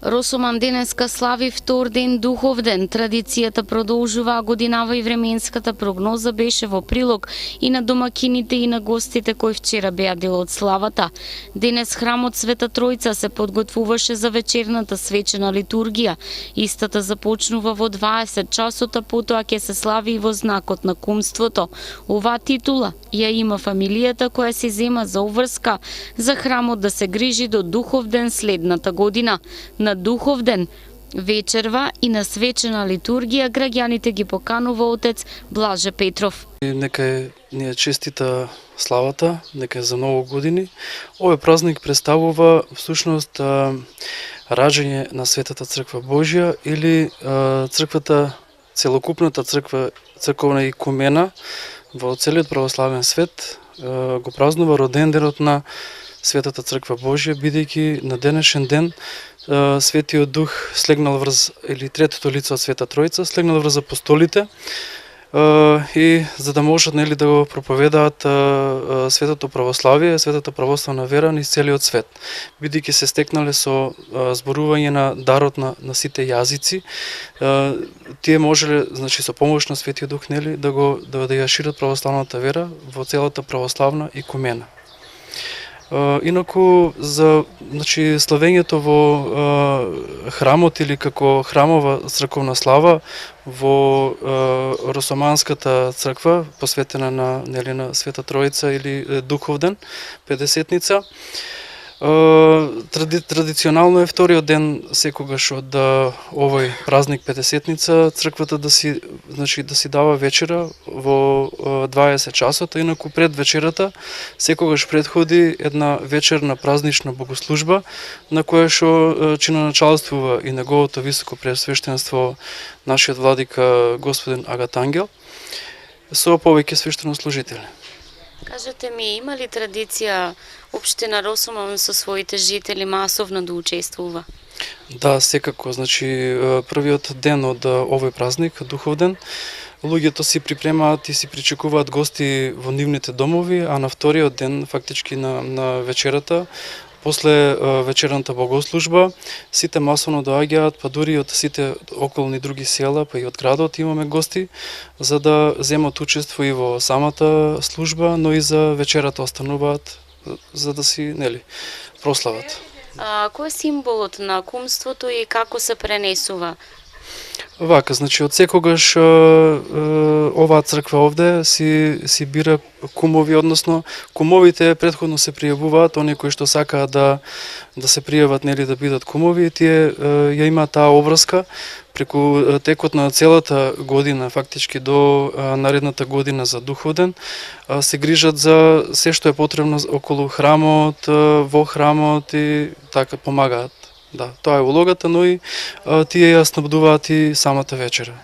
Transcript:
Росоман денеска слави втор ден духов ден. Традицијата продолжува, а годинава и временската прогноза беше во прилог и на домакините и на гостите кои вчера беа дел од славата. Денес храмот Света Тројца се подготвуваше за вечерната свечена литургија. Истата започнува во 20 часот, а потоа ќе се слави и во знакот на кумството. Оваа титула ја има фамилијата која се зема за обврска за храмот да се грижи до духов ден следната година. На духов ден вечерва и на свечена литургија граѓаните ги поканува отец Блаже Петров. Нека ни е честита славата, нека е за многу години. Овој празник представува всушност раѓање на Светата Црква Божја или црквата, целокупната црква, црковна икумена во целиот православен свет го празнува роден денот на Светата Црква Божја, бидејќи на денешен ден Светиот Дух слегнал врз, или третото лице од Света Тројца, слегнал врз апостолите и за да можат да го проповедаат светото православие, светата православна вера низ целиот свет. Бидејќи се стекнале со зборување на дарот на сите јазици, тие можеле, значи со помош на Светиот Дух, да ја шират православната вера во целата православна икумена. Инаку за славењето во храмот или како храмова црковна слава во Росоманската црква, посветена на Света Тројца или Духов ден, Педесетница. Традиционално е вториот ден секогаш од овој празник Педесетница црквата да си дава вечера во 20 часот, а инаку пред вечерата секогаш предходи една вечерна празнична богослужба на која што чиноначалствува и неговото високо преосвештенство нашиот владика господин Агатангел со повеќе свештенослужители. Кажете ми, има ли традиција општина Росоман со своите жители масовно да учествува? Да, секако. Првиот ден од овој празник, Духов ден, луѓето си припремаат и си причекуваат гости во нивните домови, а на вториот ден, фактички на вечерата, после вечерната богослужба, сите масовно доаѓаат, па дури од сите околни други села, па и од градот имаме гости, за да земат учество и во самата служба, но и за вечерата остануваат, за да си, прослават. Кој е символот на кумството и како се пренесува? Вака, од секогаш оваа црква овде си бира кумови, односно кумовите претходно се пријавуваат, оние кои што сакаат да се пријават, да бидат кумови, тие ја имаат таа обврска преку текот на целата година, фактички до наредната година за Духов ден, се грижат за се што е потребно околу храмот, во храмот и така помагаат. Да, тоа е улогата, но и тие ја снабдуваат и самата вечера.